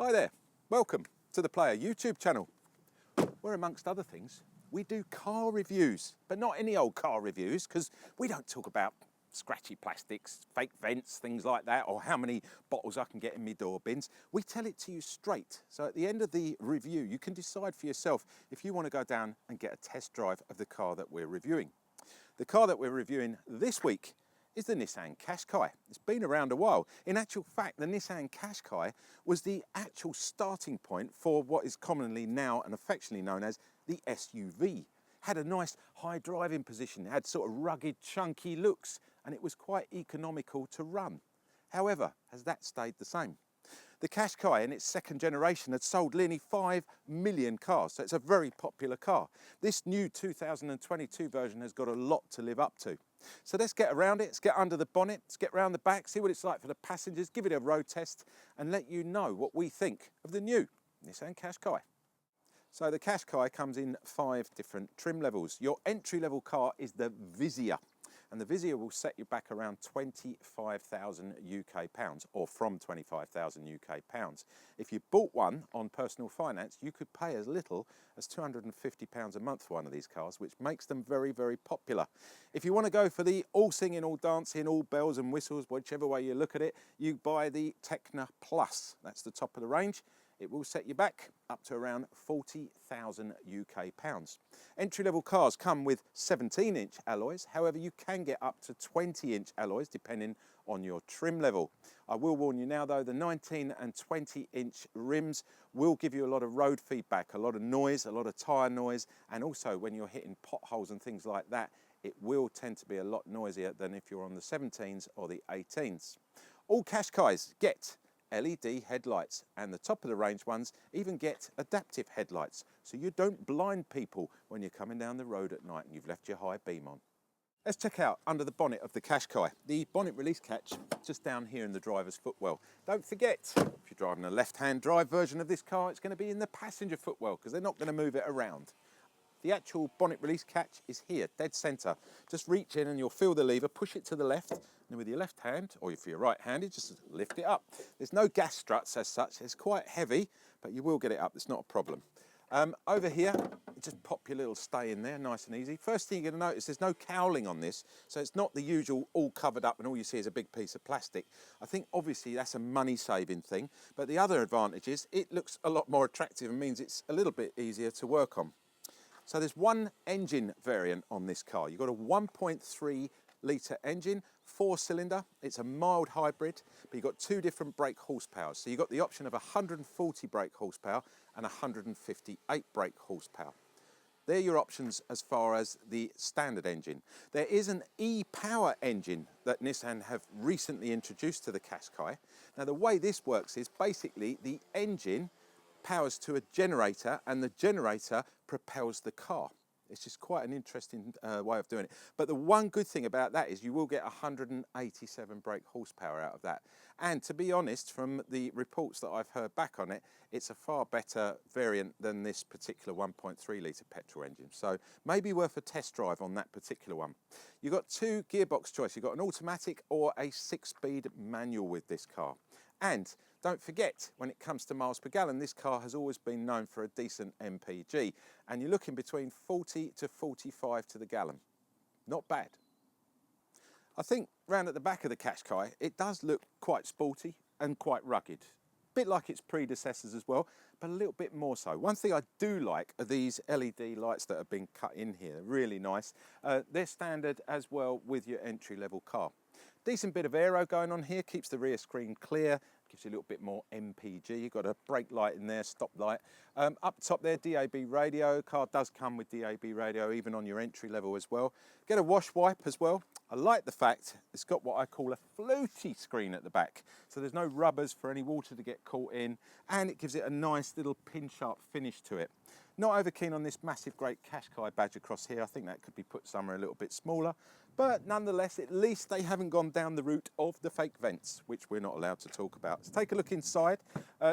Hi there, welcome to the Player YouTube channel, where amongst other things, we do car reviews, but not any old car reviews, because we don't talk about scratchy plastics, fake vents, things like that, or how many bottles I can get in my door bins. We tell it to you straight. So at the end of the review, you can decide for yourself if you want to go down and get a test drive of the car that we're reviewing. The car that we're reviewing this week is the Nissan Qashqai. It's been around a while. In actual fact, the Nissan Qashqai was the actual starting point for what is commonly now and affectionately known as the SUV. Had a nice high driving position, it had sort of rugged, chunky looks, and it was quite economical to run. However, has that stayed the same? The Qashqai in its second generation had sold nearly 5 million cars, so it's a very popular car. This new 2022 version has got a lot to live up to. So let's get around it, let's get under the bonnet, let's get around the back, see what it's like for the passengers, give it a road test and let you know what we think of the new Nissan Qashqai. So the Qashqai comes in 5 different trim levels. Your entry level car is the Vizier, and the Vizier will set you back around 25,000 UK pounds, or from 25,000 UK pounds. If you bought one on personal finance, you could pay as little as £250 a month for one of these cars, which makes them very, very popular. If you want to go for the all singing, all dancing, all bells and whistles, whichever way you look at it, you buy the Tekna Plus. That's the top of the range. It will set you back up to around 40,000 UK pounds. Entry-level cars come with 17-inch alloys. However, you can get up to 20-inch alloys depending on your trim level. I will warn you now though, the 19 and 20-inch rims will give you a lot of road feedback, a lot of noise, a lot of tyre noise, and also when you're hitting potholes and things like that, it will tend to be a lot noisier than if you're on the 17s or the 18s. All Qashqais get LED headlights, and the top of the range ones even get adaptive headlights, so you don't blind people when you're coming down the road at night and you've left your high beam on. Let's check out under the bonnet of the Qashqai. The bonnet release catch just down here in the driver's footwell. Don't forget, if you're driving a left-hand drive version of this car, it's going to be in the passenger footwell because they're not going to move it around. The actual bonnet release catch is here, dead centre. Just reach in and you'll feel the lever, push it to the left, and with your left hand, or if you're right-handed, just lift it up. There's no gas struts as such, it's quite heavy, but you will get it up, it's not a problem. Over here, just pop your little stay in there, nice and easy. First thing you're going to notice, there's no cowling on this, so it's not the usual all covered up and all you see is a big piece of plastic. I think obviously that's a money-saving thing, but the other advantage is it looks a lot more attractive and means it's a little bit easier to work on. So there's one engine variant on this car. You've got a 1.3 litre engine, 4-cylinder. It's a mild hybrid, but you've got 2 different brake horsepower. So you've got the option of 140 brake horsepower and 158 brake horsepower. They're your options as far as the standard engine. There is an e-power engine that Nissan have recently introduced to the Qashqai. Now the way this works is basically the engine powers to a generator and the generator propels the car. It's just quite an interesting way of doing it. But the one good thing about that is you will get 187 brake horsepower out of that. And to be honest, from the reports that I've heard back on it, it's a far better variant than this particular 1.3 litre petrol engine. So maybe worth a test drive on that particular one. You've got 2 gearbox choice. You've got an automatic or a 6-speed manual with this car. And don't forget, when it comes to miles per gallon, this car has always been known for a decent MPG, and you're looking between 40 to 45 to the gallon. Not bad. I think round at the back of the Qashqai, it does look quite sporty and quite rugged. A bit like its predecessors as well, but a little bit more so. One thing I do like are these LED lights that have been cut in here. They're really nice. They're standard as well with your entry-level car. Decent bit of aero going on here, keeps the rear screen clear, gives you a little bit more MPG. You've got a brake light in there, stop light. Up top there, DAB radio. Car does come with DAB radio, even on your entry level as well. Get a wash wipe as well. I like the fact it's got what I call a floaty screen at the back. So there's no rubbers for any water to get caught in, and it gives it a nice little pin sharp finish to it. Not over keen on this massive great Qashqai badge across here. I think that could be put somewhere a little bit smaller. But nonetheless, at least they haven't gone down the route of the fake vents, which we're not allowed to talk about. Let's take a look inside.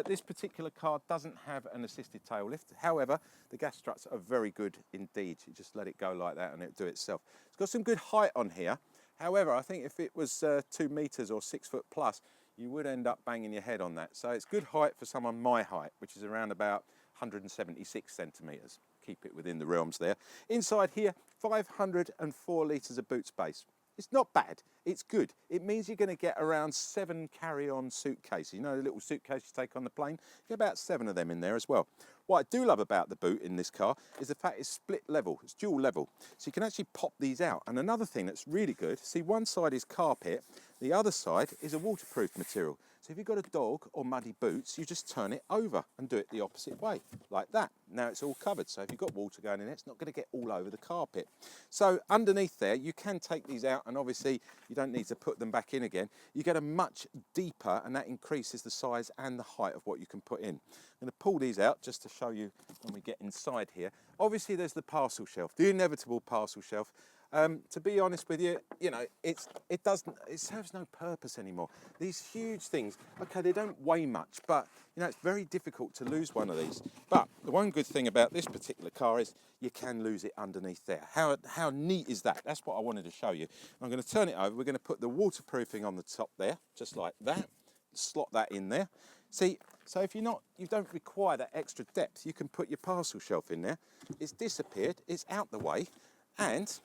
This particular car doesn't have an assisted tail lift. However, the gas struts are very good indeed. You just let it go like that and it'll do itself. It's got some good height on here. However, I think if it was 2 metres or 6 foot plus, you would end up banging your head on that. So it's good height for someone my height, which is around about 176 centimetres. Keep it within the realms there. Inside here, 504 litres of boot space. It's not bad, it's good. It means you're going to get around 7 carry-on suitcases. You know the little suitcase you take on the plane? You get about 7 of them in there as well. What I do love about the boot in this car is the fact it's split level, it's dual level. So you can actually pop these out. And another thing that's really good, see one side is carpet, the other side is a waterproof material. So if you've got a dog or muddy boots, you just turn it over and do it the opposite way, like that. Now it's all covered, so if you've got water going in it, it's not going to get all over the carpet. So underneath there, you can take these out, and obviously you don't need to put them back in again. You get a much deeper, and that increases the size and the height of what you can put in. I'm going to pull these out just to show you when we get inside here. Obviously there's the parcel shelf, the inevitable parcel shelf. To be honest with you, you know, it serves no purpose anymore. These huge things, okay, they don't weigh much, but you know, it's very difficult to lose one of these. But the one good thing about this particular car is you can lose it underneath there. How neat is that? That's what I wanted to show you. I'm going to turn it over. We're going to put the waterproofing on the top there, just like that. Slot that in there. See, so if you don't require that extra depth, you can put your parcel shelf in there. It's disappeared, it's out the way, and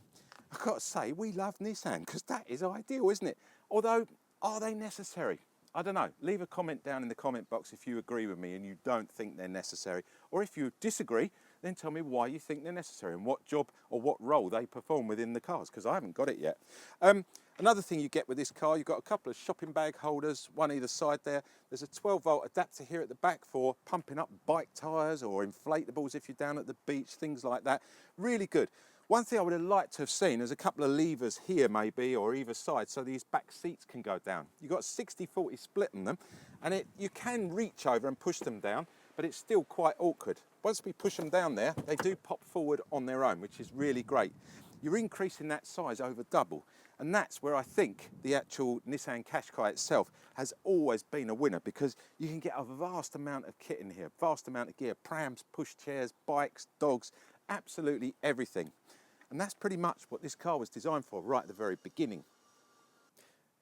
I've got to say, we love Nissan because that is ideal, isn't it? Although, are they necessary? I don't know. Leave a comment down in the comment box if you agree with me and you don't think they're necessary. Or if you disagree, then tell me why you think they're necessary and what job or what role they perform within the cars, because I haven't got it yet. Another thing you get with this car, you've got a couple of shopping bag holders, one either side there. There's a 12-volt adapter here at the back for pumping up bike tyres or inflatables if you're down at the beach, things like that. Really good. One thing I would have liked to have seen is a couple of levers here maybe, or either side, so these back seats can go down. You've got 60-40 split in them, and you can reach over and push them down, but it's still quite awkward. Once we push them down there, they do pop forward on their own, which is really great. You're increasing that size over double, and that's where I think the actual Nissan Qashqai itself has always been a winner, because you can get a vast amount of kit in here, vast amount of gear, prams, pushchairs, bikes, dogs, absolutely everything. And that's pretty much what this car was designed for right at the very beginning.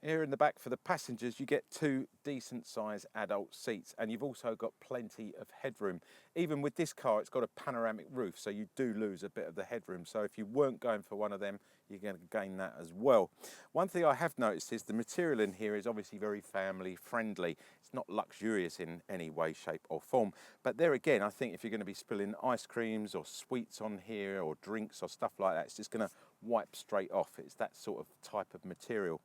Here in the back for the passengers, you get 2 decent sized adult seats, and you've also got plenty of headroom. Even with this car, it's got a panoramic roof, so you do lose a bit of the headroom. So if you weren't going for one of them, you're going to gain that as well. One thing I have noticed is the material in here is obviously very family friendly. It's not luxurious in any way, shape or form. But there again, I think if you're going to be spilling ice creams or sweets on here or drinks or stuff like that, it's just going to wipe straight off. It's that sort of type of material.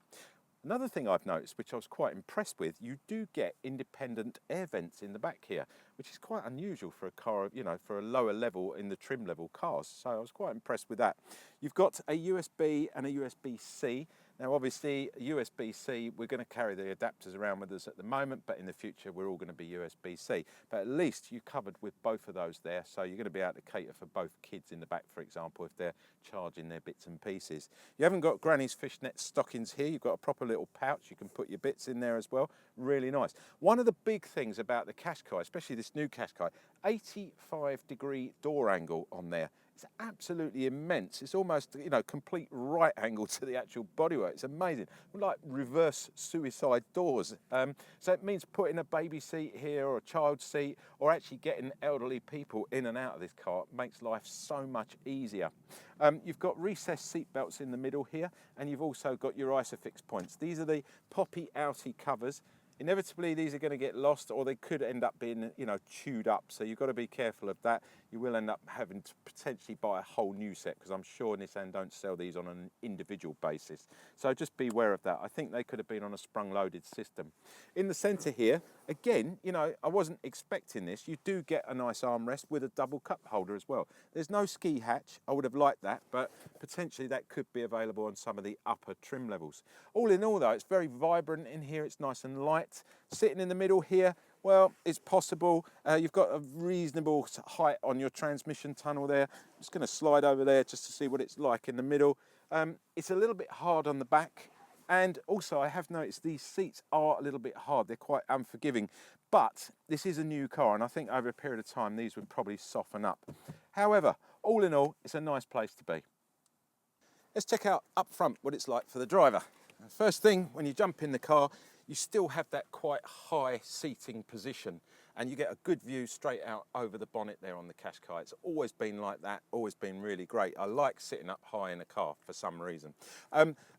Another thing I've noticed, which I was quite impressed with, you do get independent air vents in the back here, which is quite unusual for a car, you know, for a lower level in the trim level cars. So I was quite impressed with that. You've got a USB and a USB-C. Now, obviously, USB-C, we're going to carry the adapters around with us at the moment, but in the future, we're all going to be USB-C. But at least you're covered with both of those there, so you're going to be able to cater for both kids in the back, for example, if they're charging their bits and pieces. You haven't got Granny's fishnet stockings here. You've got a proper little pouch. You can put your bits in there as well. Really nice. One of the big things about the Qashqai, especially this new Qashqai, 85-degree door angle on there. It's absolutely immense. It's almost, you know, complete right angle to the actual bodywork. It's amazing. Like reverse suicide doors. So it means putting a baby seat here or a child seat, or actually getting elderly people in and out of this car makes life so much easier. You've got recessed seat belts in the middle here, and you've also got your ISOFIX points. These are the poppy outy covers. Inevitably, these are going to get lost, or they could end up being, you know, chewed up. So you've got to be careful of that. You will end up having to potentially buy a whole new set, because I'm sure Nissan don't sell these on an individual basis. So just be aware of that. I think they could have been on a sprung-loaded system. In the centre here, again, you know, I wasn't expecting this. You do get a nice armrest with a double cup holder as well. There's no ski hatch. I would have liked that, but potentially that could be available on some of the upper trim levels. All in all, though, it's very vibrant in here. It's nice and light. Sitting in the middle here, well, it's possible. You've got a reasonable height on your transmission tunnel there. I'm just going to slide over there just to see what it's like in the middle. It's a little bit hard on the back, and also I have noticed these seats are a little bit hard. They're quite unforgiving, but this is a new car, and I think over a period of time these would probably soften up. However, all in all, it's a nice place to be. Let's check out up front what it's like for the driver. First thing, when you jump in the car, you still have that quite high seating position, and you get a good view straight out over the bonnet there on the Qashqai. It's always been like that, always been really great. I like sitting up high in a car for some reason.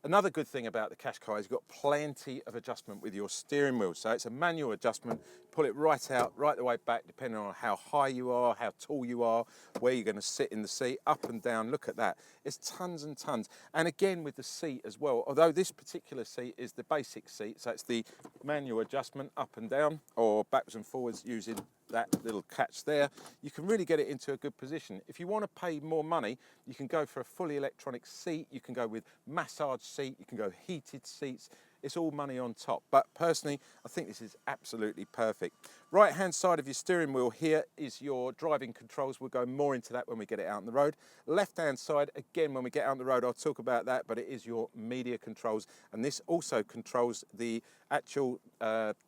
Another good thing about the Qashqai is you've got plenty of adjustment with your steering wheel. So it's a manual adjustment, pull it right out, right the way back, depending on how high you are, how tall you are, where you're going to sit in the seat, up and down. Look at that. It's tons and tons. And again with the seat as well, although this particular seat is the basic seat, so it's the manual adjustment up and down or backwards and forwards using that little catch there, you can really get it into a good position. If you want to pay more money, you can go for a fully electronic seat, you can go with massage seat, you can go heated seats. It's all money on top, but personally I think this is absolutely perfect. Right hand side of your steering wheel here is your driving controls. We'll go more into that when we get it out on the road. Left hand side, again, when we get out on the road I'll talk about that, but it is your media controls, and this also controls the actual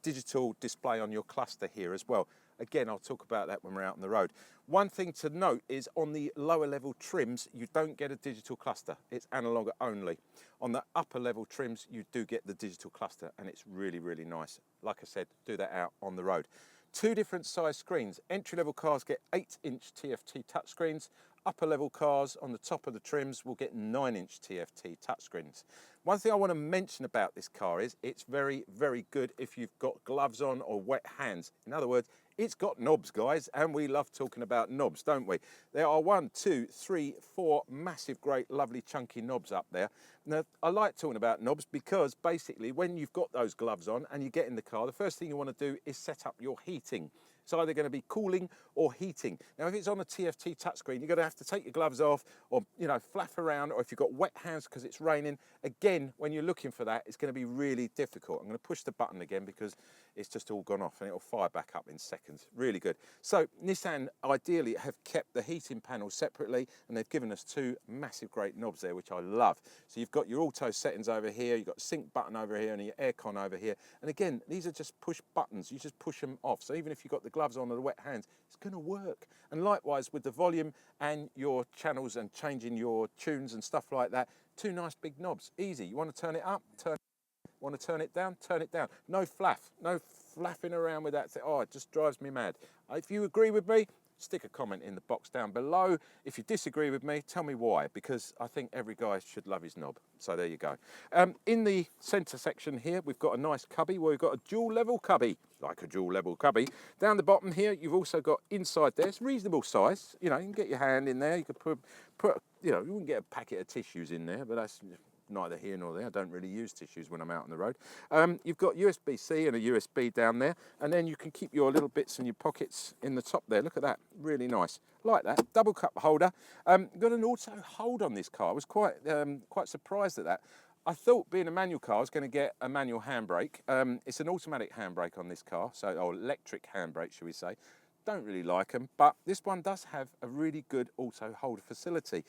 digital display on your cluster here as well. Again, I'll talk about that when we're out on the road. One thing to note is on the lower level trims, you don't get a digital cluster. It's analog only. On the upper level trims, you do get the digital cluster, and it's really, really nice. Like I said, do that out on the road. Two different size screens. Entry level cars get 8-inch TFT touchscreens. Upper level cars on the top of the trims will get 9-inch TFT touchscreens. One thing I want to mention about this car is it's very, very good if you've got gloves on or wet hands. In other words, it's got knobs, guys, and we love talking about knobs, don't we? There are 1, 2, 3, 4 massive, great, lovely, chunky knobs up there. Now, I like talking about knobs because basically when you've got those gloves on and you get in the car, the first thing you want to do is set up your heating. It's either going to be cooling or heating. Now, if it's on a TFT touchscreen, you're going to have to take your gloves off or, you know, flaff around, or if you've got wet hands because it's raining, again, when you're looking for that, it's going to be really difficult. I'm going to push the button again because it's just all gone off and it'll fire back up in seconds. Really good. So Nissan ideally have kept the heating panel separately, and they've given us two massive great knobs there, which I love. So you've got your auto settings over here, you've got sync button over here, and your aircon over here. And again, these are just push buttons. You just push them off. So even if you've got the gloves on or the wet hands, it's going to work. And likewise with the volume and your channels and changing your tunes and stuff like that, two nice big knobs. Easy. You want to turn it up, turn it. Want to turn it down? Turn it down. No flaff, no flapping around with that. Oh, it just drives me mad. If you agree with me, stick a comment in the box down below. If you disagree with me, tell me why, because I think every guy should love his knob. So there you go. In the centre section here, we've got a nice cubby where we've got a dual level cubby, like a dual level cubby. Down the bottom here, you've also got inside there, it's reasonable size. You know, you can get your hand in there. You could put you know, you wouldn't get a packet of tissues in there, but that's neither here nor there. I don't really use tissues when I'm out on the road. You've got USB-C and a USB down there, and then you can keep your little bits in your pockets in the top there. Look at that, really nice. Like that, double cup holder. Got an auto hold on this car. I was quite surprised at that. I thought being a manual car, I was going to get a manual handbrake. It's an automatic handbrake on this car, or electric handbrake, should we say. Don't really like them, but this one does have a really good auto hold facility.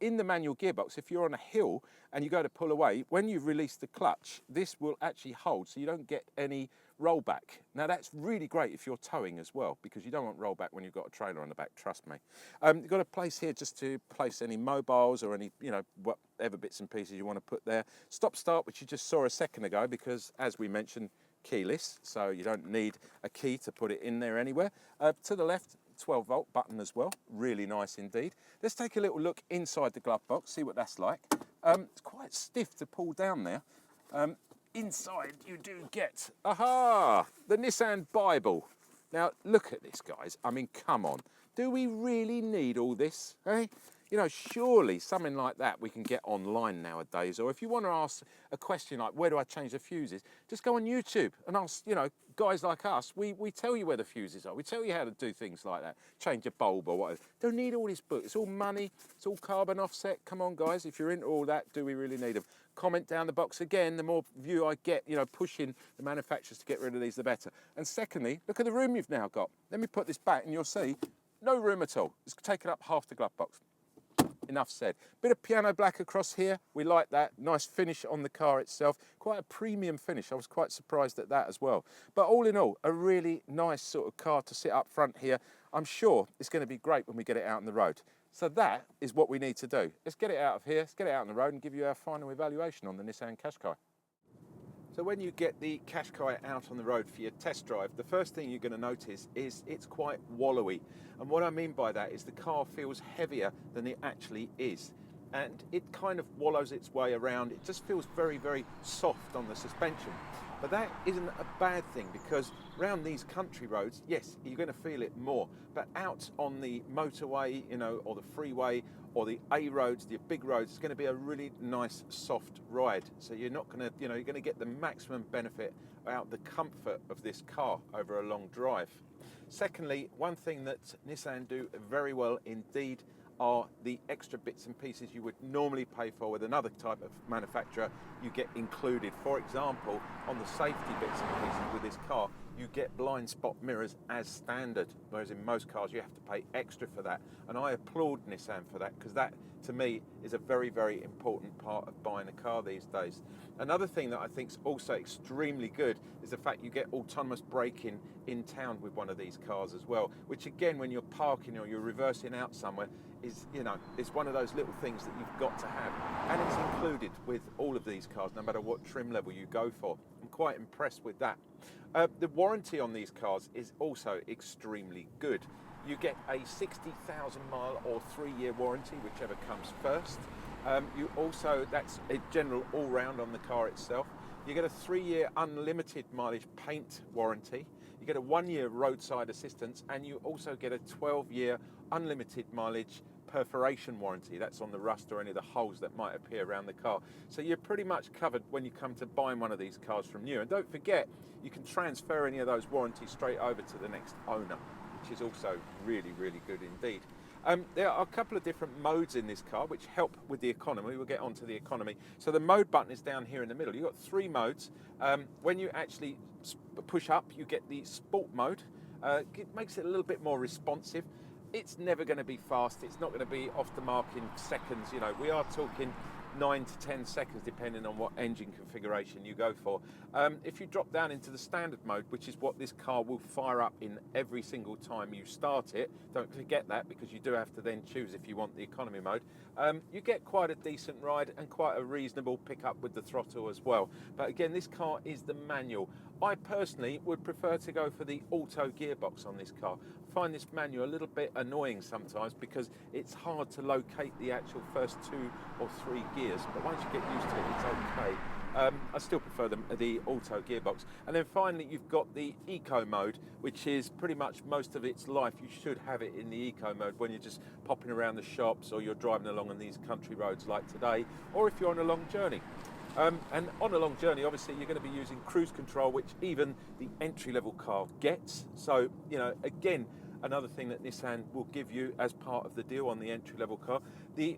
In the manual gearbox, if you're on a hill and you go to pull away, when you release the clutch, this will actually hold so you don't get any rollback. Now that's really great if you're towing as well, because you don't want rollback when you've got a trailer on the back, trust me. You've got a place here just to place any mobiles or any, you know, whatever bits and pieces you want to put there. Stop start, which you just saw a second ago, because as we mentioned, keyless, so you don't need a key to put it in there anywhere. To the left, 12-volt button as well, really nice indeed. Let's take a little look inside the glove box, see what that's like. It's quite stiff to pull down there. Inside you do get, aha, the Nissan Bible. Now look at this, guys. I mean, come on. Do we really need all this, eh? You know, surely something like that we can get online nowadays. Or if you want to ask a question like, where do I change the fuses? Just go on YouTube and ask, you know, guys like us, we tell you where the fuses are. We tell you how to do things like that. Change a bulb or whatever. Don't need all this book. It's all money. It's all carbon offset. Come on, guys. If you're into all that, do we really need them? Comment down the box again. The more view I get, you know, pushing the manufacturers to get rid of these, the better. And secondly, look at the room you've now got. Let me put this back and you'll see no room at all. It's taken up half the glove box. Enough said. Bit of piano black across here. We like that. Nice finish on the car itself. Quite a premium finish. I was quite surprised at that as well. But all in all, a really nice sort of car to sit up front here. I'm sure it's going to be great when we get it out on the road. So that is what we need to do. Let's get it out of here. Let's get it out on the road and give you our final evaluation on the Nissan Qashqai. So when you get the Qashqai out on the road for your test drive, the first thing you're going to notice is it's quite wallowy. And what I mean by that is the car feels heavier than it actually is. And it kind of wallows its way around. It just feels very, very soft on the suspension. But that isn't a bad thing, because around these country roads, yes, you're going to feel it more. But out on the motorway, you know, or the freeway, or the A roads, the big roads, it's going to be a really nice soft ride. So you're not going to, you know, you're going to get the maximum benefit out the comfort of this car over a long drive. Secondly, one thing that Nissan do very well indeed are the extra bits and pieces you would normally pay for with another type of manufacturer, you get included. For example, on the safety bits and pieces with this car, you get blind spot mirrors as standard, whereas in most cars you have to pay extra for that. And I applaud Nissan for that, because that, to me, is a very, very important part of buying a car these days. Another thing that I think is also extremely good is the fact you get autonomous braking in town with one of these cars as well, which again, when you're parking or you're reversing out somewhere, is, you know, it's one of those little things that you've got to have. And it's included with all of these cars, no matter what trim level you go for. I'm quite impressed with that. The warranty on these cars is also extremely good. You get a 60,000 mile or 3-year warranty, whichever comes first. You also, that's a general all-round on the car itself. You get a 3-year unlimited mileage paint warranty. You get a 1-year roadside assistance, and you also get a 12-year unlimited mileage perforation warranty. That's on the rust or any of the holes that might appear around the car. So you're pretty much covered when you come to buying one of these cars from new. And don't forget, you can transfer any of those warranties straight over to the next owner, which is also really, really good indeed. There are a couple of different modes in this car which help with the economy. We'll get onto the economy. So the mode button is down here in the middle. You've got 3 modes. When you actually push up, you get the sport mode. It makes it a little bit more responsive. It's never going to be fast. It's not going to be off the mark in seconds. You know, we are talking 9 to 10 seconds depending on what engine configuration you go for. If you drop down into the standard mode, which is what this car will fire up in every single time you start it, don't forget that, because you do have to then choose if you want the economy mode, you get quite a decent ride and quite a reasonable pickup with the throttle as well. But again, this car is the manual. I personally would prefer to go for the auto gearbox on this car. I find this manual a little bit annoying sometimes because it's hard to locate the actual first 2 or 3 gears, but once you get used to it, it's okay. I still prefer the auto gearbox. And then finally, you've got the eco mode, which is pretty much most of its life. You should have it in the eco mode when you're just popping around the shops, or you're driving along on these country roads like today, or if you're on a long journey. And on a long journey, obviously, you're going to be using cruise control, which even the entry-level car gets. So, you know, again, another thing that Nissan will give you as part of the deal on the entry-level car. The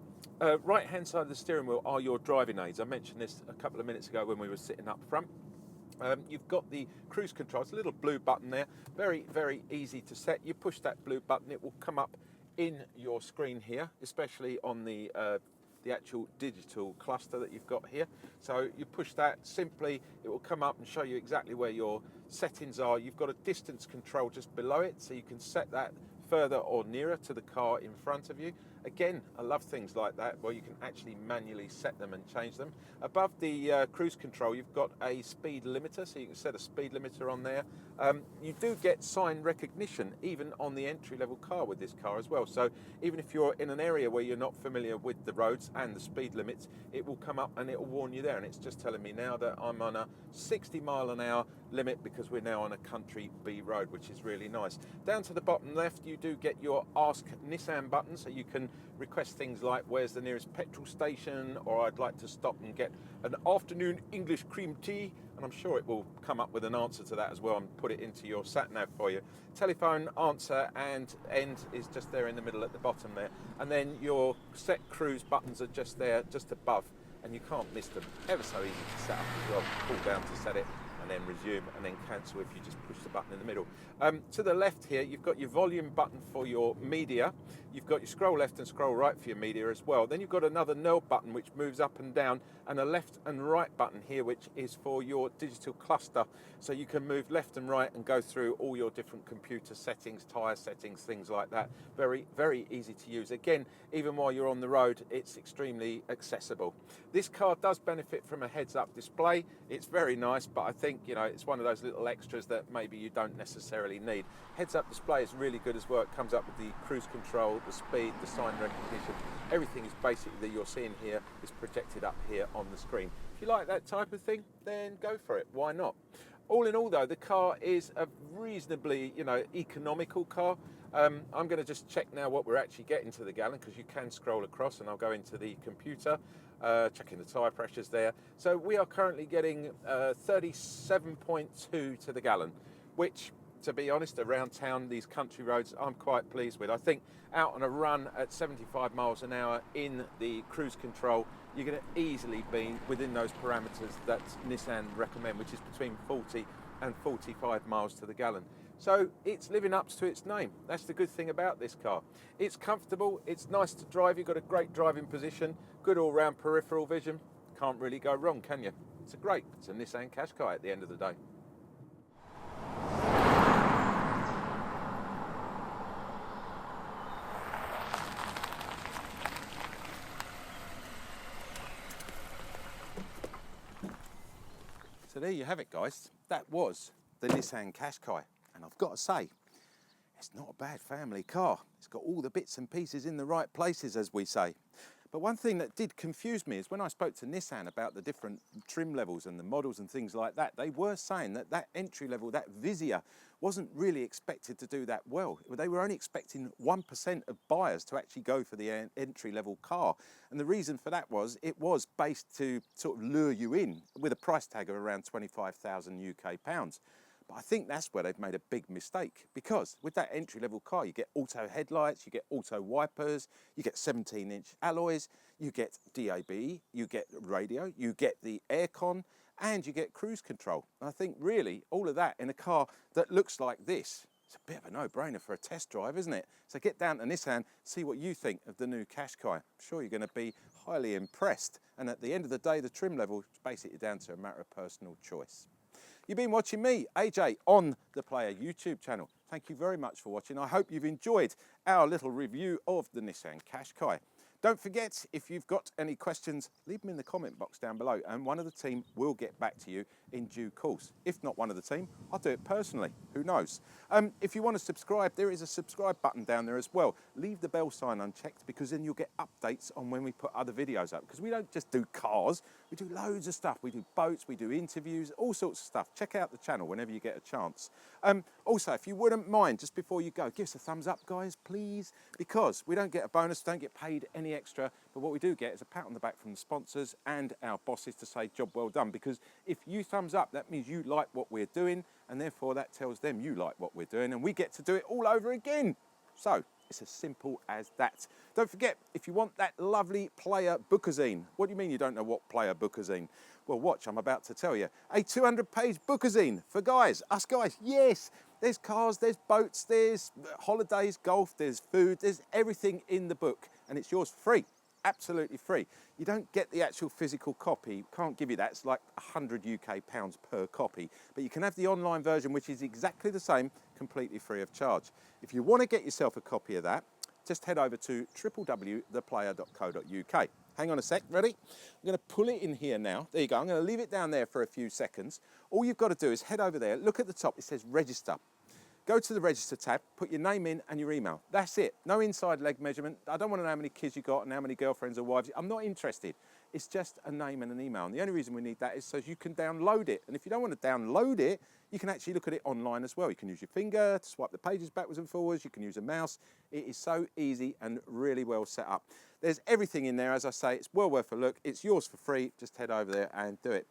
right-hand side of the steering wheel are your driving aids. I mentioned this a couple of minutes ago when we were sitting up front. You've got the cruise control. It's a little blue button there. Very, very easy to set. You push that blue button, it will come up in your screen here, especially on the actual digital cluster that you've got here. So you push that, simply it will come up and show you exactly where your settings are. You've got a distance control just below it, so you can set that further or nearer to the car in front of you. Again, I love things like that where you can actually manually set them and change them. Above the cruise control, you've got a speed limiter, so you can set a speed limiter on there. You do get sign recognition even on the entry-level car with this car as well. So even if you're in an area where you're not familiar with the roads and the speed limits, it will come up and it will warn you there. And it's just telling me now that I'm on a 60 mile an hour limit because we're now on a country B road, which is really nice. Down to the bottom left, you do get your Ask Nissan button, so you can request things like where's the nearest petrol station, or I'd like to stop and get an afternoon English cream tea, and I'm sure it will come up with an answer to that as well and put it into your sat nav for you. Telephone answer and end is just there in the middle at the bottom there, and then your set cruise buttons are just there, just above, and you can't miss them. Ever so easy to set up as well. Pull down to set it, and then resume, and then cancel if you just push the button in the middle. To the left here, you've got your volume button for your media. You've got your scroll left and scroll right for your media as well. Then you've got another knob button which moves up and down, and a left and right button here which is for your digital cluster. So you can move left and right and go through all your different computer settings, tyre settings, things like that. Very, very easy to use. Again, even while you're on the road, it's extremely accessible. This car does benefit from a heads-up display. It's very nice, but I think, you know, it's one of those little extras that maybe you don't necessarily need. Heads-up display is really good as well. It comes up with the cruise control, the speed, the sign recognition. Everything is basically that you're seeing here is projected up here on the screen. If you like that type of thing, then go for it. Why not? All in all, though, the car is a reasonably, you know, economical car. I'm going to just check now what we're actually getting to the gallon, because you can scroll across, and I'll go into the computer, checking the tyre pressures there. So we are currently getting 37.2 to the gallon, which, to be honest, around town, these country roads, I'm quite pleased with. I think out on a run at 75 miles an hour in the cruise control, you're going to easily be within those parameters that Nissan recommend, which is between 40 and 45 miles to the gallon. So it's living up to its name. That's the good thing about this car. It's comfortable, it's nice to drive, you've got a great driving position, good all-round peripheral vision. Can't really go wrong, can you? It's a Nissan Qashqai at the end of the day. So there you have it, guys. That was the Nissan Qashqai. And I've got to say, it's not a bad family car. It's got all the bits and pieces in the right places, as we say. But one thing that did confuse me is when I spoke to Nissan about the different trim levels and the models and things like that, they were saying that that entry level, that Vizia, wasn't really expected to do that well. They were only expecting 1% of buyers to actually go for the entry level car. And the reason for that was it was based to sort of lure you in with a price tag of around 25,000 UK pounds. But I think that's where they've made a big mistake, because with that entry-level car, you get auto headlights, you get auto wipers, you get 17-inch alloys, you get DAB, you get radio, you get the aircon, and you get cruise control. And I think really all of that in a car that looks like this, it's a bit of a no-brainer for a test drive, isn't it? So get down to Nissan, see what you think of the new Qashqai. I'm sure you're going to be highly impressed. And at the end of the day, the trim level is basically down to a matter of personal choice. You've been watching me, AJ, on the Player YouTube channel. Thank you very much for watching. I hope you've enjoyed our little review of the Nissan Qashqai. Don't forget, if you've got any questions, leave them in the comment box down below, and one of the team will get back to you in due course. If not one of the team, I'll do it personally. Who knows? If you want to subscribe, there is a subscribe button down there as well. Leave the bell sign unchecked, because then you'll get updates on when we put other videos up. Because we don't just do cars, we do loads of stuff. We do boats, we do interviews, all sorts of stuff. Check out the channel whenever you get a chance. Also, if you wouldn't mind, just before you go, give us a thumbs up, guys, please, because we don't get a bonus, don't get paid any extra, but what we do get is a pat on the back from the sponsors and our bosses to say job well done, because if you thumbs up, that means you like what we're doing, and therefore that tells them you like what we're doing, and we get to do it all over again. So it's as simple as that. Don't forget, if you want that lovely Player bookazine. What do you mean you don't know what Player bookazine? Well, watch, I'm about to tell you. A 200-page bookazine for guys, us guys, yes. There's cars, there's boats, there's holidays, golf, there's food, there's everything in the book, and it's yours for free, absolutely free. You don't get the actual physical copy, can't give you that, it's like 100 UK pounds per copy, but you can have the online version, which is exactly the same, completely free of charge. If you want to get yourself a copy of that, just head over to www.theplayer.co.uk. Hang on a sec, ready? I'm going to pull it in here now. There you go, I'm going to leave it down there for a few seconds. All you've got to do is head over there, look at the top, it says register. Go to the register tab, put your name in and your email. That's it. No inside leg measurement. I don't want to know how many kids you got and how many girlfriends or wives. I'm not interested. It's just a name and an email. And the only reason we need that is so you can download it. And if you don't want to download it, you can actually look at it online as well. You can use your finger to swipe the pages backwards and forwards. You can use a mouse. It is so easy and really well set up. There's everything in there. As I say, it's well worth a look. It's yours for free. Just head over there and do it.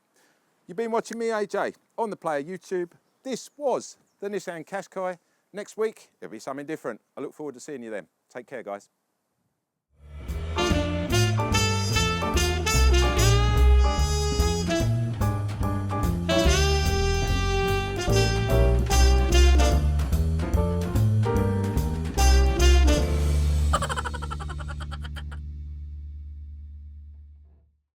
You've been watching me, AJ, on the Player YouTube. This was the Nissan Qashqai. Next week, it'll be something different. I look forward to seeing you then. Take care, guys.